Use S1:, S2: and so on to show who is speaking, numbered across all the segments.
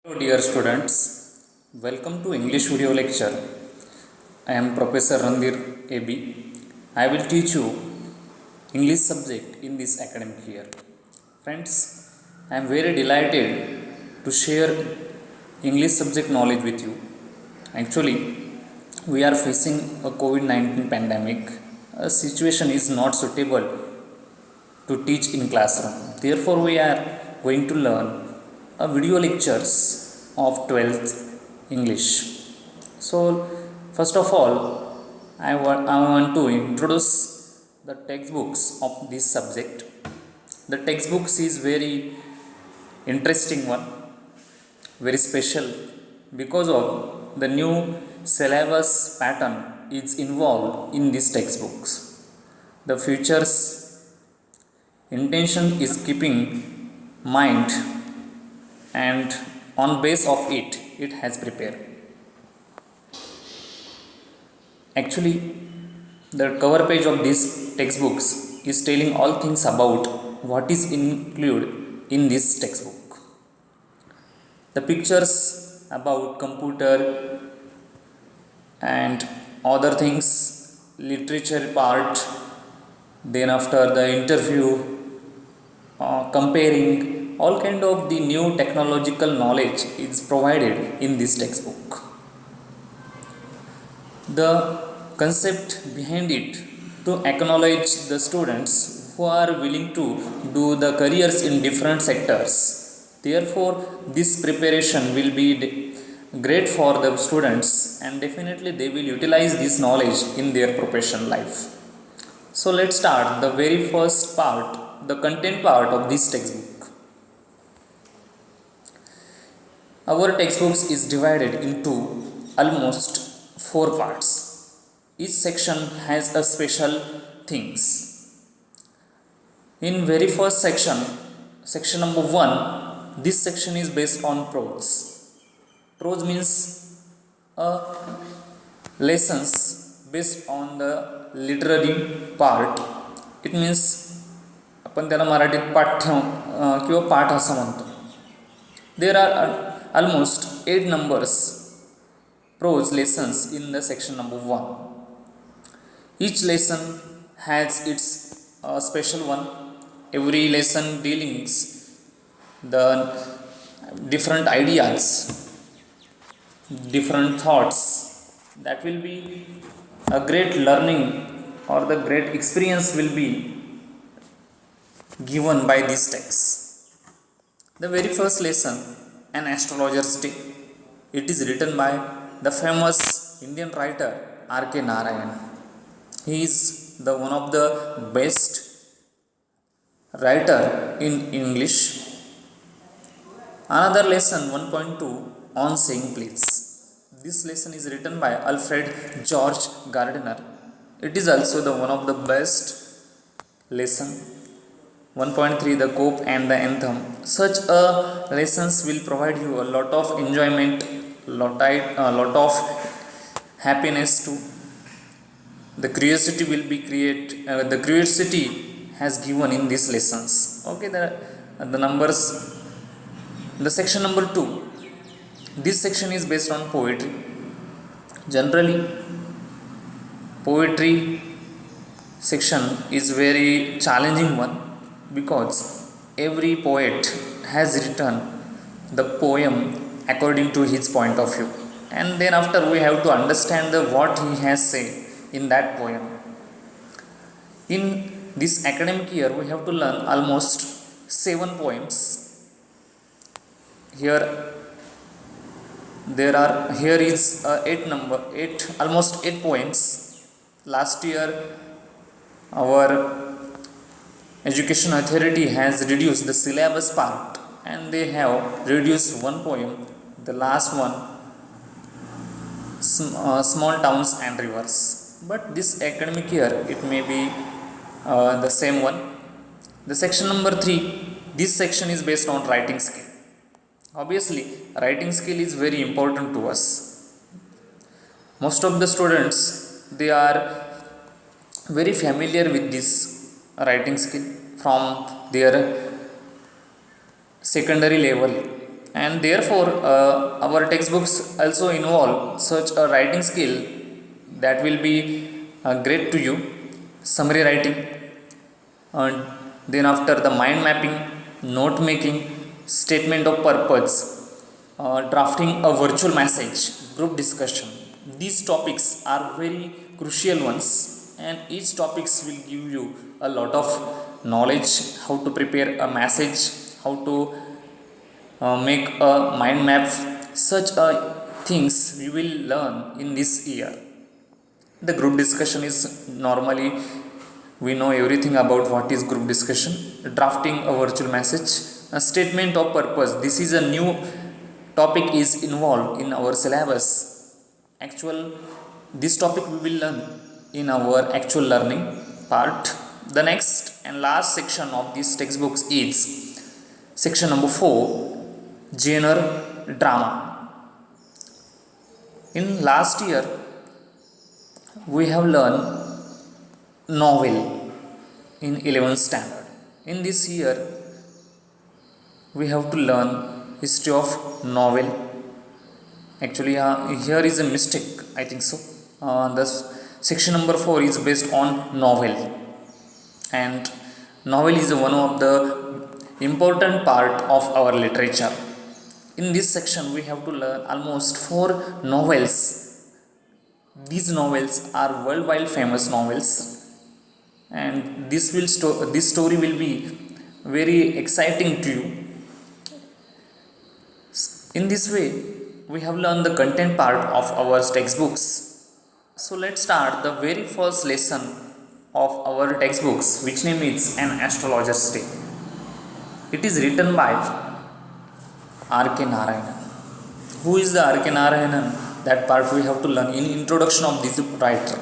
S1: Hello dear students, welcome to English video lecture. I am Professor Randir AB. I will teach you English subject in this academic year. Friends, I am very delighted to share English subject knowledge with you. Actually, we are facing a COVID-19 pandemic. A situation is not suitable to teach in classroom. Therefore, we are going to learn a video lectures of 12th English. So, first of all, I want to introduce the textbooks of this subject. The textbooks is very interesting one, very special because of the new syllabus pattern is involved in these textbooks. The futures intention is keeping mind, and on base of it has prepared. Actually, the cover page of these textbooks is telling all things about what is included in this textbook. The pictures about computer and other things, literature part, then after the interview, comparing all kind of the new technological knowledge is provided in this textbook. The concept behind it to acknowledge the students who are willing to do the careers in different sectors. Therefore, this preparation will be great for the students, and definitely they will utilize this knowledge in their professional life. So let's start the very first part, the content part of this textbook. Our textbooks is divided into almost 4 parts. Each section has a special things. In very first section, section number 1, this section is based on prose. Prose means lessons based on the literary part. It means आपण त्याला मराठीत पाठ्य किंवा पाठ असं म्हणतो. There are almost 8 numbers prose lessons in the section number 1. Each lesson has its special one. Every lesson dealings the different ideas, different thoughts. That will be a great learning, or the great experience will be given by this text. The very first lesson, An Astrologer's Day. It is written by the famous Indian writer R.K. Narayan. He is the one of the best writer in English. Another lesson 1.2, On Saying Please. This lesson is written by Alfred George Gardner. It is also the one of the best lesson. 1.3, The Cope and the Anthem. Such lessons will provide you a lot of enjoyment, lot of happiness too. The curiosity will be the curiosity has given in these lessons. Okay, the numbers. The section number 2. This section is based on poetry. Generally, poetry section is very challenging one, because every poet has written the poem according to his point of view, and then after we have to understand what he has said in that poem. In this academic year, we have to learn almost 7 poems. Here is 8 almost 8 poems. Last year our Education Authority has reduced the syllabus part, and they have reduced 1 poem, the last one, Small Towns and Rivers. But this academic year it may be the same one. The section number 3, this section is based on writing skill. Obviously, writing skill is very important to us. Most of the students, they are very familiar with this writing skill from their secondary level, and therefore our textbooks also involve such a writing skill that will be great to you. Summary writing, and then after the mind mapping, note making, statement of purpose, drafting a virtual message, group discussion. These topics are very crucial ones, and each topics will give you a lot of knowledge, how to prepare a message, how to make a mind map. Such things we will learn in this year. The group discussion is normally, we know everything about what is group discussion. Drafting a virtual message, a statement of purpose, this is a new topic is involved in our syllabus. Actual, this topic we will learn in our actual learning part. The next and last section of this textbooks is section number 4, genre drama. In last year we have learned novel in 11th standard. In this year we have to learn history of novel. Actually here is a mistake, I think so. The section number 4 is based on novel, and novel is one of the important part of our literature. In this section we have to learn almost 4 novels. These novels are worldwide famous novels, and this story will be very exciting to you. In this way we have learned the content part of our textbooks. So let's start the very first lesson of our textbooks, which name is An Astrologer's Tale. It is written by R.K. Narayanan. Who is the R.K. Narayanan? That part we have to learn in introduction of this writer.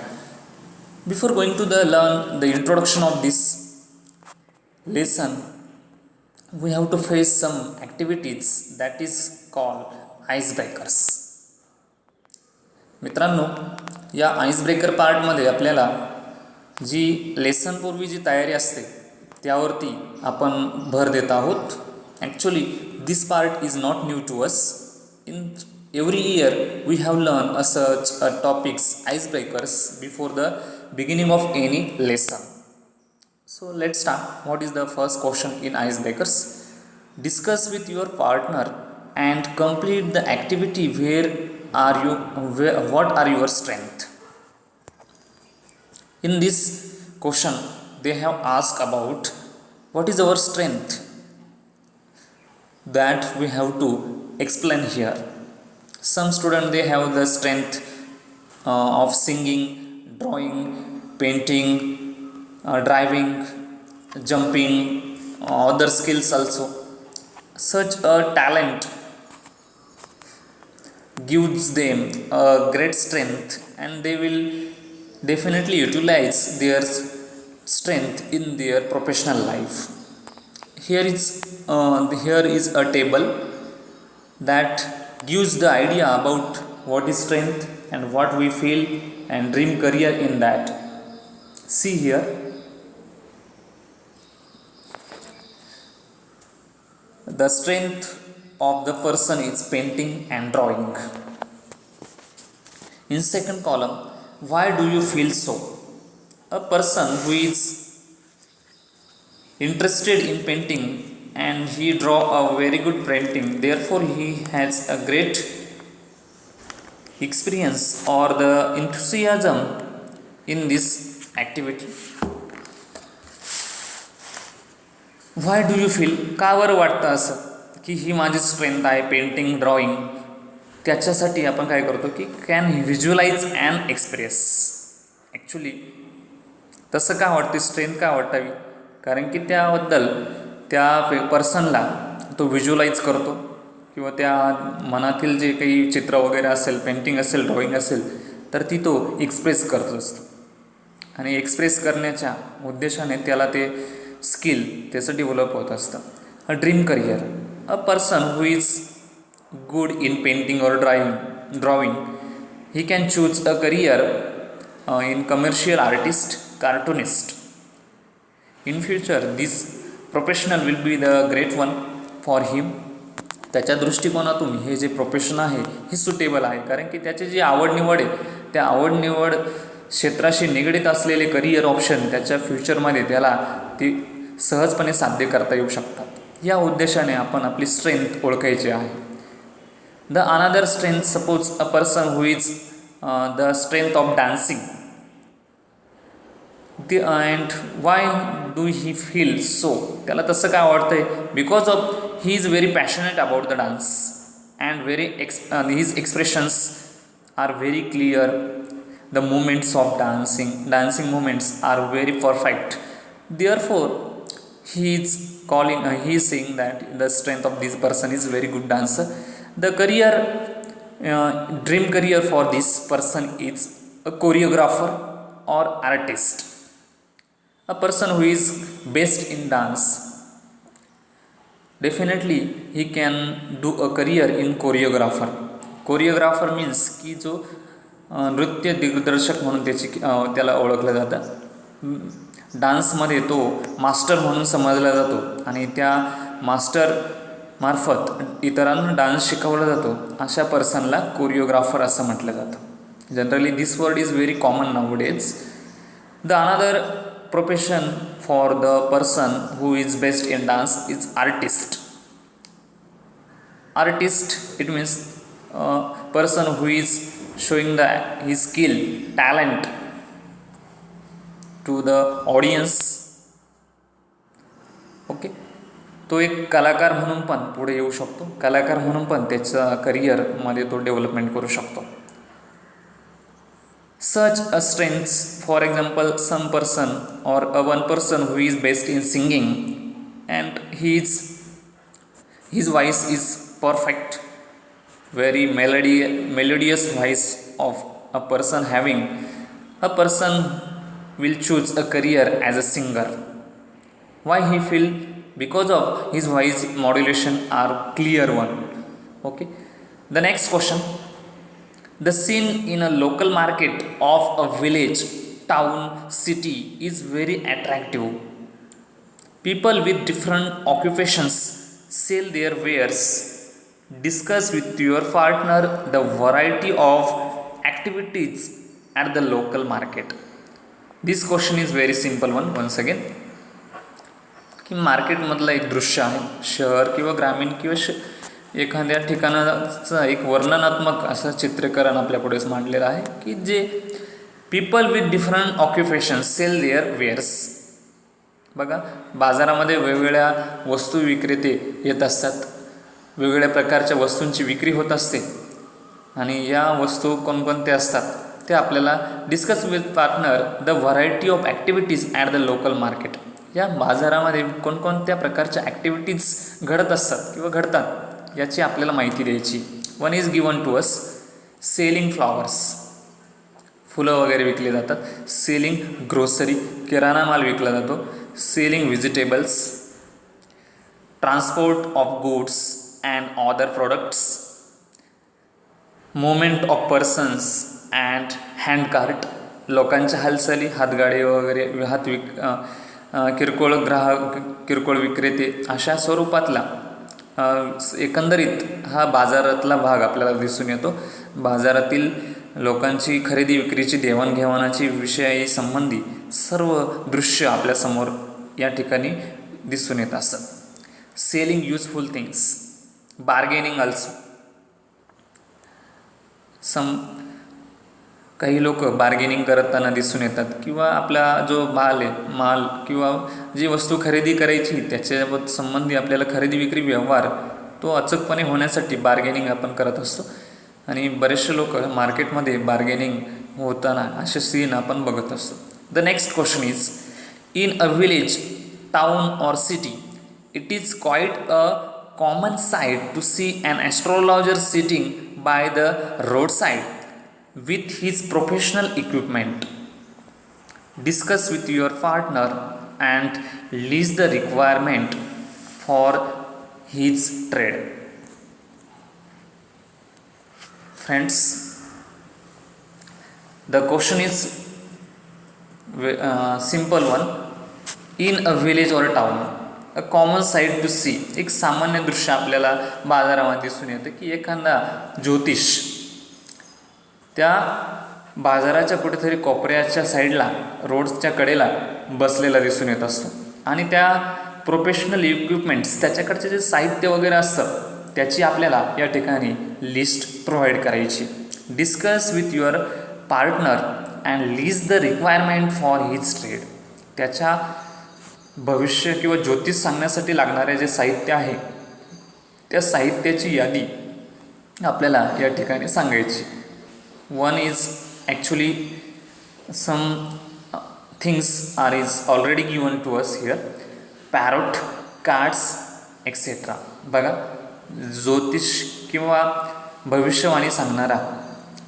S1: Before going to learn the introduction of this lesson, we have to face some activities that is called icebreakers. मित्रांनो, या आईसब्रेकर पार्टमध्ये आपल्याला जी लेसनपूर्वी जी तयारी असते त्यावरती आपण भर देत आहोत. Actually this part is not new to us. In every year we have learned such topics, icebreakers, before the beginning of any lesson. So let's start. What is the first question in icebreakers? Discuss with your partner and complete the activity. What are your strengths? In this question they have asked about what is our strength, that we have to explain here. Some students they have the strength of singing, drawing, painting, driving, jumping, other skills also. Such a talent gives them a great strength, and they will definitely utilize their strength in their professional life. Here is a table that gives the idea about what is strength and what we feel and dream career in that. See here, the strength of the person is painting and drawing. In second column, why do you feel so? A person who is interested in painting and he draw a very good painting, therefore he has a great experience or the enthusiasm in this activity. Why do you feel? का बरं वाटतं असं की ही माझी strength आहे painting drawing? त्याच्यासाठी आपण काय करतो की can visualise and express. Actually तसं का वाटते, स्ट्रेंथ का वाटावी? कारण की त्याबद्दल त्या पर्सनला तो व्हिज्युअलाइज करतो, किंवा त्या मनातील जे काही चित्र वगैरे असेल, पेंटिंग असेल, ड्रॉइंग असेल, तर ती तो एक्सप्रेस करत असतो. आणि एक्सप्रेस करण्याच्या उद्देशाने त्याला ते स्किल त्याचं डेव्हलप होत असतं. A dream career, a person who is good in painting और drawing he can choose a career in commercial artist, cartoonist. In future this professional will be the great one for him. त्याच्या दृष्टिकोनातून हे जे profession आहे हे suitable आहे, कारण की त्याची जी आवड निवड आहे त्या आवड निवड क्षेत्राशी निगडीत असलेले करिअर ऑप्शन त्याच्या फ्युचरमध्ये त्याला ते सहजपणे साध्य करता येऊ शकतात. या उद्देशाने आपण आपली स्ट्रेंथ ओळखायची आहे. The another strength, suppose a person who is the strength of dancing, and why do he feel so, त्याला तसं काय आवडतंय, because of he is very passionate about the dance and his expressions are very clear. The movements of dancing movements are very perfect. Therefore he is saying that the strength of this person is very good dancer. The dream career for this person is a choreographer or artist, a person who is best in dance. Definitely he can do a career in choreographer. Choreographer means की जो नृत्य दिग्दर्शक म्हणून त्याला ओळखलं जातं. डान्समध्ये तो मास्टर म्हणून समजला जातो आणि त्या मास्टर मार्फत इतरांना डान्स शिकवला जातो. अशा पर्सनला कोरिओग्राफर असं म्हटलं जातं. Generally this word is very common nowadays. The another profession for the person who is best in dance is artist. Artist, it means person who is showing his skill, talent to the audience. Okay, तो एक कलाकार म्हणून पण पुढे येऊ शकतो. कलाकार म्हणून पण त्याच्या करिअरमध्ये तो डेव्हलपमेंट करू शकतो. Such a strengths, for example, some person or one person who is best in singing and his voice is perfect, very melodious voice of a person having, a person will choose a career as a singer. Why he feel? Because of his voice modulation are clear one. Okay, the next question, the scene in a local market of a village, town, city is very attractive. People with different occupations sell their wares. Discuss with your partner the variety of activities at the local market. This question is very simple one. Once again, की मार्केटमधलं एक दृश्य आहे, शहर किंवा ग्रामीण किंवा एखाद्या ठिकाणाचं एक वर्णनात्मक असं चित्रीकरण आपल्यापुढेच मांडलेलं आहे की जे people with different occupation sell their wares. बघा, बाजारामध्ये वेगवेगळ्या वस्तू विक्रेते येत असतात, वेगवेगळ्या प्रकारच्या वस्तूंची विक्री होत असते आणि या वस्तू कोणकोणत्या असतात ते आपल्याला discuss with partner the variety of activities at the local market. या बाजारामध्ये कोणकोणत्या प्रकारच्या ॲक्टिव्हिटीज घडत असतात किंवा घडतात याची आपल्याला माहिती द्यायची. One is given to us, selling flowers, फुलं वगैरे विकली जातात. सेलिंग ग्रोसरी, किराणा माल विकला जातो. Selling vegetables, transport of goods and other products, movement of persons and hand cart, लोकांच्या हालचाली, हातगाडी वगैरे, किरकोळ विक्रेते, अशा स्वरूपातला एकंदरीत हा बाजारातला भाग आपल्याला दिसून येतो. बाजारातील लोकांची खरेदी विक्रीची देवाणघेवाणाची विषयाशी संबंधी सर्व दृश्य आपल्यासमोर या ठिकाणी दिसून येत असतात. Selling useful things, bargaining also. काही लोक बार्गेनिंग करताना दिसून येतात किंवा आपला जो माल किंवा जी वस्तू खरेदी करायची त्याच्या संबंधी आपल्याला खरेदी विक्री व्यवहार तो अचूकपणे होण्यासाठी बार्गेनिंग आपण करत असतो. आणि बरेचसे लोक मार्केटमध्ये बार्गेनिंग होताना असे सीन आपण बघत असतो. The next question is, in a village, town or city, it is quite a common sight to see an astrologer sitting by the roadside with his professional equipment. Discuss with your partner and list the requirement for his trade. Friends, the question is simple one. In a village or a town, a common sight to see, एक सामान्य दृश्य आपल्याला बाजारामध्ये दिसून येतं की एखादा ज्योतिष त्या बाजाराच्या कुठेतरी कोपऱ्याच्या साईडला रोडच्या कडेला बसलेला दिसून येत असतो आणि त्या प्रोफेशनल इक्विपमेंट्स, त्याच्याकडचे जे साहित्य वगैरे असतं त्याची आपल्याला या ठिकाणी लिस्ट प्रोव्हाइड करायची. Discuss with your partner and list the requirement for his trade. त्याच्या भविष्य किंवा ज्योतिष सांगण्यासाठी लागणारे जे साहित्य आहे त्या साहित्याची यादी आपल्याला या ठिकाणी सांगायची. One is actually some things are is already given to us here. Parrot, cards etcetera. बघा, ज्योतिष किंवा भविष्यवाणी सांगणारा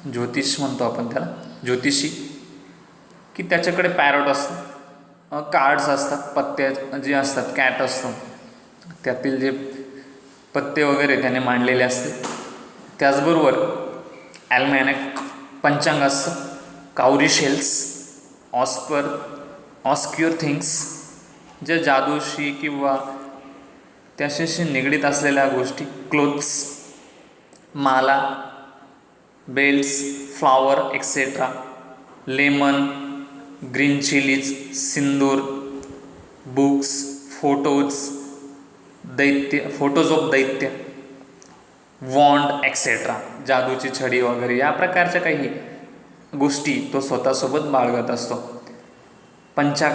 S1: ज्योतिष म्हणतो आपण त्याला, ज्योतिषी, की त्याच्याकडे पॅरोट असतं, कार्ड्स असतात, पत्ते जे असतात, कॅट असतो, त्यातील जे पत्ते वगैरे त्याने मांडलेले असते. त्याचबरोबर ॲल्मॅनॅक, पंचांग असतं, काउरी शेल्स, ऑस्क्युअर थिंग्स, ज्या जादूशी किंवा त्याच्याशी निगडीत असलेल्या गोष्टी, clothes, Mala, belts, flower etcetera, lemon, green chillies, Sindoor, books, photos of दैत्य, वॉन्ड एक्सेट्रा, जादूची छडी वगैरे या प्रकारच्या काही गोष्टी तो स्वतःसोबत बाळगत असतो. पंचाक,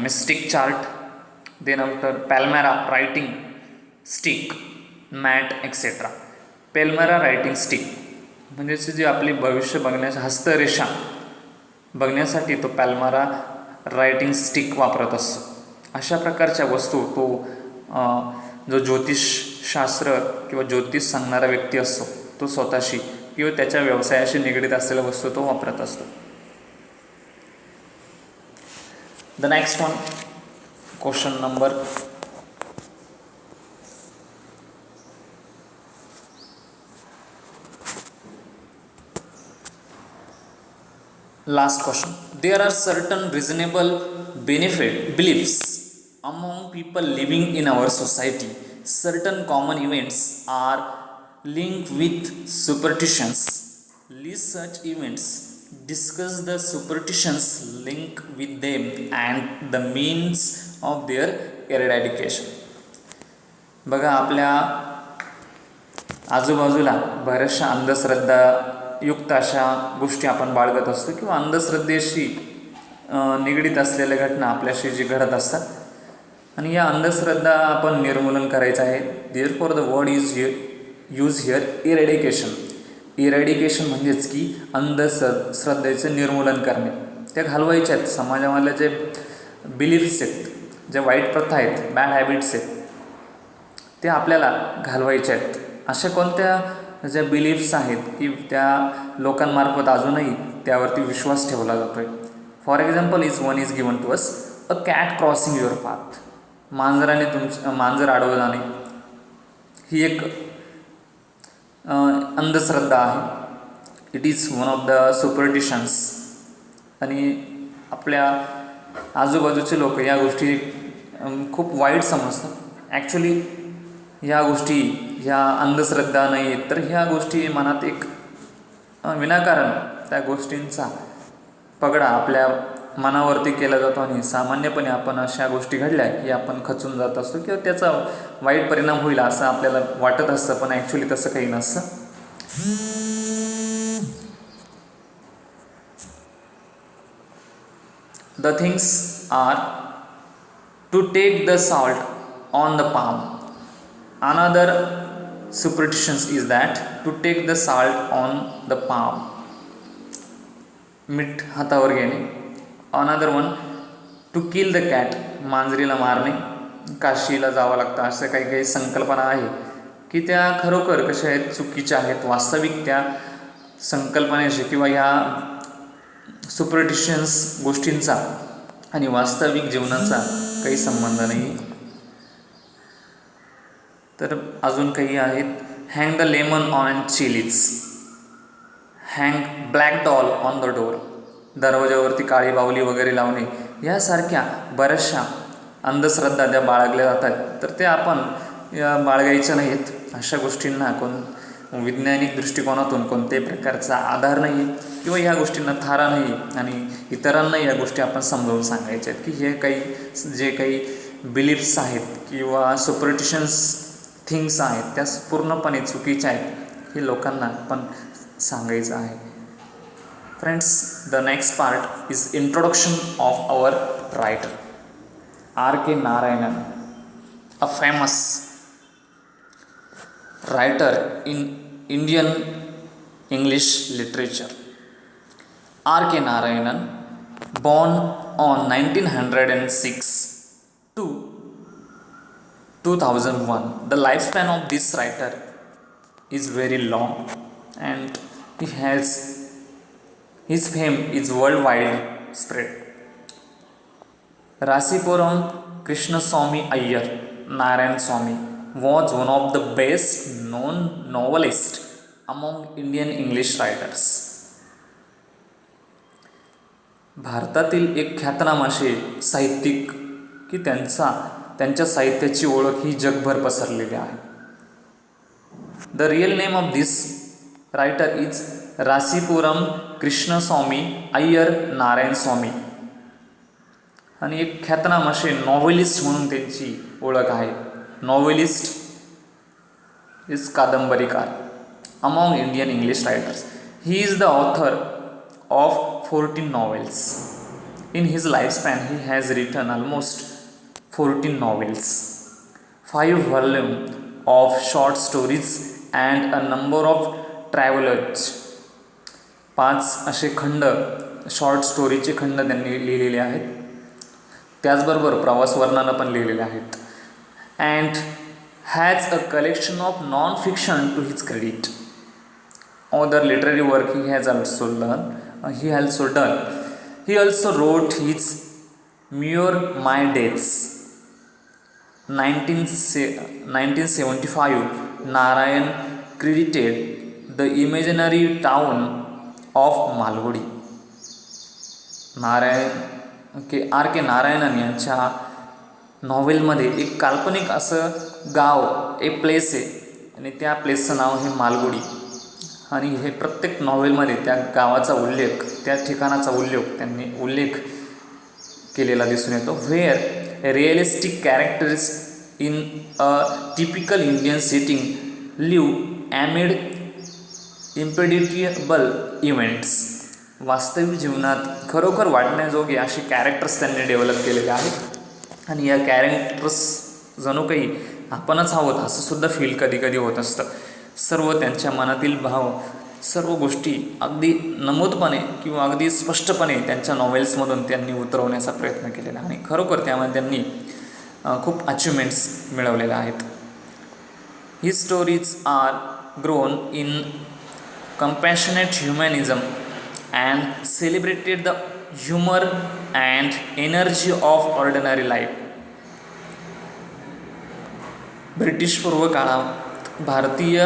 S1: mystic chart, then after palmyra writing stick, mat etcetera. Palmyra writing stick म्हणजे जी आपली भविष्य बघण्याची हस्तरेषा बघण्यासाठी तो पॅल्मेरा रायटिंग स्टिक वापरत असतो. अशा प्रकारच्या वस्तू तो जो ज्योतिषशास्त्र किंवा ज्योतिष सांगणारा व्यक्ती असतो तो स्वतःशी किंवा त्याच्या व्यवसायाशी निगडीत असलेल्या वस्तू तो वापरत असतो. The next one, question number last question. There are certain reasonable beliefs among people living in our society. Certain common events are linked with superstitions. List such events, discuss the superstitions linked with them and the means of their eradication. बघा, आपल्या आजूबाजूला बऱ्याचशा अंधश्रद्धा युक्त अशा गोष्टी आपण बाळगत असतो किंवा अंधश्रद्धेशी निगडीत असलेल्या घटना आपल्याशी जी घडत असतात आणि या अंधश्रद्धा आपण निर्मूलन करायचं आहे. Therefore the word is use here eradication. Eradication म्हणजेच की अंधश्रद्धेचं निर्मूलन करणे, त्या घालवायच्या आहेत. समाजामधले जे बिलीफ्स आहेत, ज्या वाईट प्रथा आहेत, बॅड हॅबिट्स आहेत, ते आपल्याला घालवायच्या आहेत. अशा कोणत्या ज्या बिलीफ्स आहेत की त्या लोकांमार्फत अजूनही त्यावरती विश्वास ठेवला जातो आहे. For example one is given to us, a cat crossing your path. मांजराने मांजर आडवं जाणे ही एक अंधश्रद्धा आहे. It is one of the superstitions. आणि आपल्या आजूबाजूचे लोक या गोष्टी खूप वाईट समजतात. ॲक्च्युली ह्या गोष्टी ह्या अंधश्रद्धा नाही आहेत, तर ह्या गोष्टी मनात एक विनाकारण त्या गोष्टींचा पगडा आपल्या मनावरती केला जातो आणि सामान्यपणे आपण अशा गोष्टी घडल्या की आपण खचून जात असतो किंवा त्याचा वाईट परिणाम होईल असं आपल्याला वाटत असतं, पण ॲक्च्युली तसं काही नसतं. The things are to take the salt on the palm. Another superstition is that to take the salt on the palm, मीठ हातावर घेणे. Another one, to kill the cat, मांजरीला मारणे, काशीला जावं लागतं. अशा काही काही संकल्पना आहे की त्या खरोखर कशा आहेत, चुकीच्या आहेत. वास्तविक त्या संकल्पनेशी किंवा ह्या सुपरस्टिशन्स गोष्टींचा आणि वास्तविक जीवनाचा काही संबंध नाही. तर अजून काही आहेत. Hang the lemon on chillies, hang black doll on the door, दरवाजावरती काळी बाहुली वगैरे लावणे, यासारख्या बऱ्याचशा अंधश्रद्धा त्या बाळगल्या जातात, तर ते आपण बाळगायच्या नाहीत. अशा गोष्टींना वैज्ञानिक दृष्टिकोनातून कोणत्याही प्रकारचा आधार नाही किंवा ह्या गोष्टींना थारा नाही आणि इतरांना या गोष्टी आपण समजावून सांगायच्या आहेत की हे काही जे काही बिलीफ्स आहेत किंवा सुपरस्टिशन्स थिंग्स आहेत त्या पूर्णपणे चुकीच्या आहेत हे लोकांना पण सांगायचं आहे. Friends, the next part is introduction of our writer R.K. Narayanan, a famous writer in Indian English literature. R.K. Narayanan, born on 1906 to 2001. The lifespan of this writer is very long and his fame is worldwide spread. Rasipuram Krishnaswamy Iyer Narayan Swamy was one of the best known novelists among Indian English writers. भारतातील एक ख्यातनाम असे साहित्यिक की त्यांच्या साहित्याची ओळख ही जगभर पसरलेली आहे. The real name of this writer is Rasipuram Krishnaswami Iyer Narayanaswami आणि एक ख्यातनाम असे नॉव्हेलिस्ट म्हणून त्यांची ओळख आहे. नॉव्हेलिस्ट इज कादंबरीकार among Indian English writers. He is the author of 14 novels. In his lifespan, he has written almost 14 novels, 5 volumes of short stories and a number of travelogues. 5 असे खंड, शॉर्ट स्टोरीचे खंड त्यांनी लिहिलेले आहेत. त्याचबरोबर प्रवास वर्णनं पण लिहिलेले आहेत. And has a collection of non fiction to his credit. Other literary work he has also done. He also wrote his Mere My Days. 1975, Narayan credited the imaginary town of Malgudi. R.K. Narayanan यांच्या नॉव्हेलमध्ये एक काल्पनिक असं गाव, एक place आहे आणि त्या प्लेसचं नाव हे मालगुडी. आणि हे प्रत्येक नॉव्हेलमध्ये त्या गावाचा उल्लेख, त्या ठिकाणाचा त्यांनी उल्लेख केलेला दिसून येतो. Where realistic characters in a typical Indian setting live amid unpredictable events. वास्तविक जीवनात खरोखर वाटण्याजोगे असे कॅरेक्टर्स त्यांनी डेव्हलप केलेले आहेत आणि या कॅरेक्टर्स जणू काही आपणच आहोत असं सुद्धा फील कधी कधी होत असतं. सर्व त्यांच्या मनातील भाव, सर्व गोष्टी अगदी नमूदपणे किंवा अगदी स्पष्टपणे त्यांच्या नॉव्हेल्समधून त्यांनी उतरवण्याचा प्रयत्न केलेला आणि खरोखर त्यामध्ये त्यांनी खूप अचिव्हमेंट्स मिळवलेल्या आहेत. His stories are grown in compassionate humanism and celebrated the humor and energy of ordinary life. British पूर्व काळात भारतीय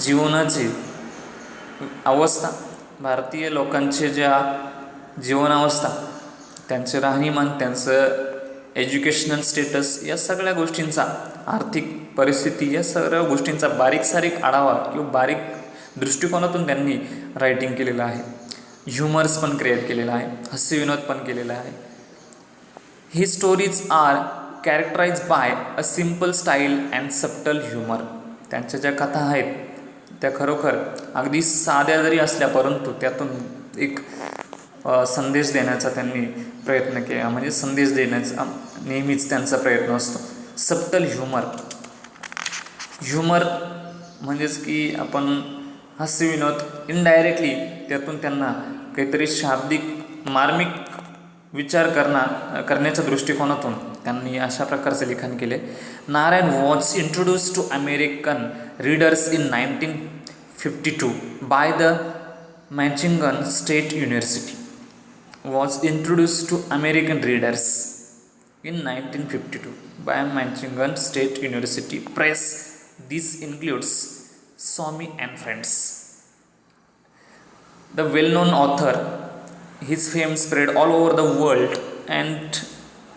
S1: जीवनाची अवस्था, भारतीय लोकांचे ज्या जीवनावस्था, त्यांचे राहणीमान, त्यांचं एज्युकेशनल स्टेटस, या सगळ्या गोष्टींचा, आर्थिक परिस्थिती, या सगळ्या गोष्टींचा बारीक सारीक आढावा किंवा बारीक दृष्टिकोनातून त्यांनी रायटिंग केलेलं आहे. ह्युमर्स पण क्रिएट केलेला आहे, हास्यविनोद पण केलेला आहे. His stories are characterize by a simple style and subtle humour. त्यांच्या ज्या कथा आहेत त्या खरोखर अगदी साध्या जरी असल्या परंतु त्यातून एक संदेश देण्याचा त्यांनी प्रयत्न केला, म्हणजे संदेश देण्याचा नेहमीच त्यांचा प्रयत्न असतो. सबटल ह्युमर म्हणजेच की आपण हास्यविनोद, इनडायरेक्टली त्यातून त्यांना काहीतरी शाब्दिक मार्मिक विचार करण्याच्या दृष्टिकोनातून त्यांनी अशा प्रकारचे लिखाण केले. Narayan was introduced to American readers in 1952 by the Michigan State University. Was introduced to American readers in 1952 by Michigan State University Press. This includes Swamy and Friends. The well-known author, his fame spread all over the world and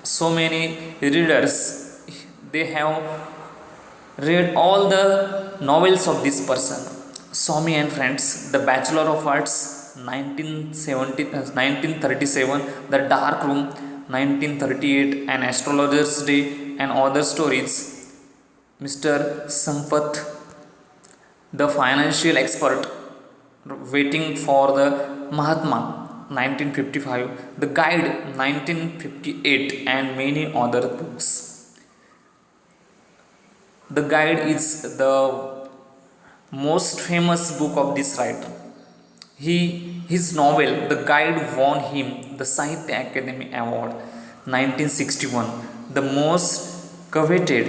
S1: so many readers, they have read all the novels of this person. Swami and Friends, The Bachelor of Arts, 1937, The Dark Room, 1938, An Astrologer's Day, and other stories. Mr. Sampath, The Financial Expert, Waiting for the Mahatma, 1955, The Guide, 1958, and many other books. The Guide is the most famous book of this writer. His novel The Guide won him the Sahitya Academy Award 1961, the most coveted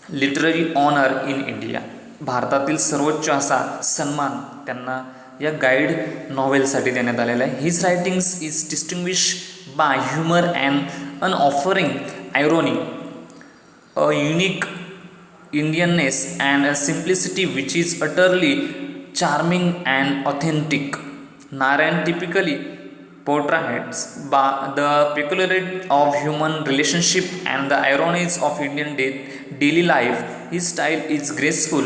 S1: literary honor in India. भारतातील सर्वोच्च असा सन्मान त्यांना या guide नॉवेलसाठी देण्यात आलेला आहे. His writings is distinguish by humour and an offering irony, a unique Indianness and a simplicity which is utterly charming and authentic. Narayan typically portrays the peculiarity of human relationship and the ironies of Indian daily life. His style is graceful,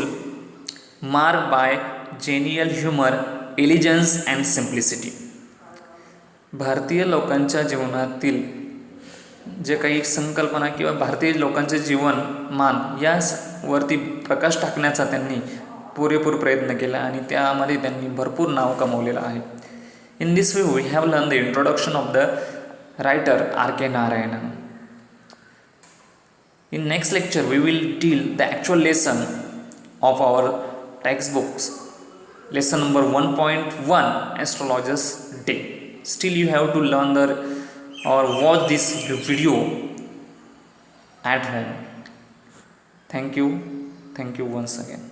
S1: marked by genial humor, elegance and simplicity. भारतीय लोकांच्या जीवनातील जे काही संकल्पना किंवा भारतीय लोकांचे जीवनमान यावरती प्रकाश टाकण्याचा त्यांनी पुरेपूर प्रयत्न केला आणि त्यामध्ये त्यांनी भरपूर नाव कमवलेलं आहे. In this way we have learn the introduction of the writer R.K. Narayanan. In next lecture we will deal the actual lesson of our textbooks, lesson number 1.1, Astrologer's Day. Still you have to learn or watch this video at home. Thank you once again.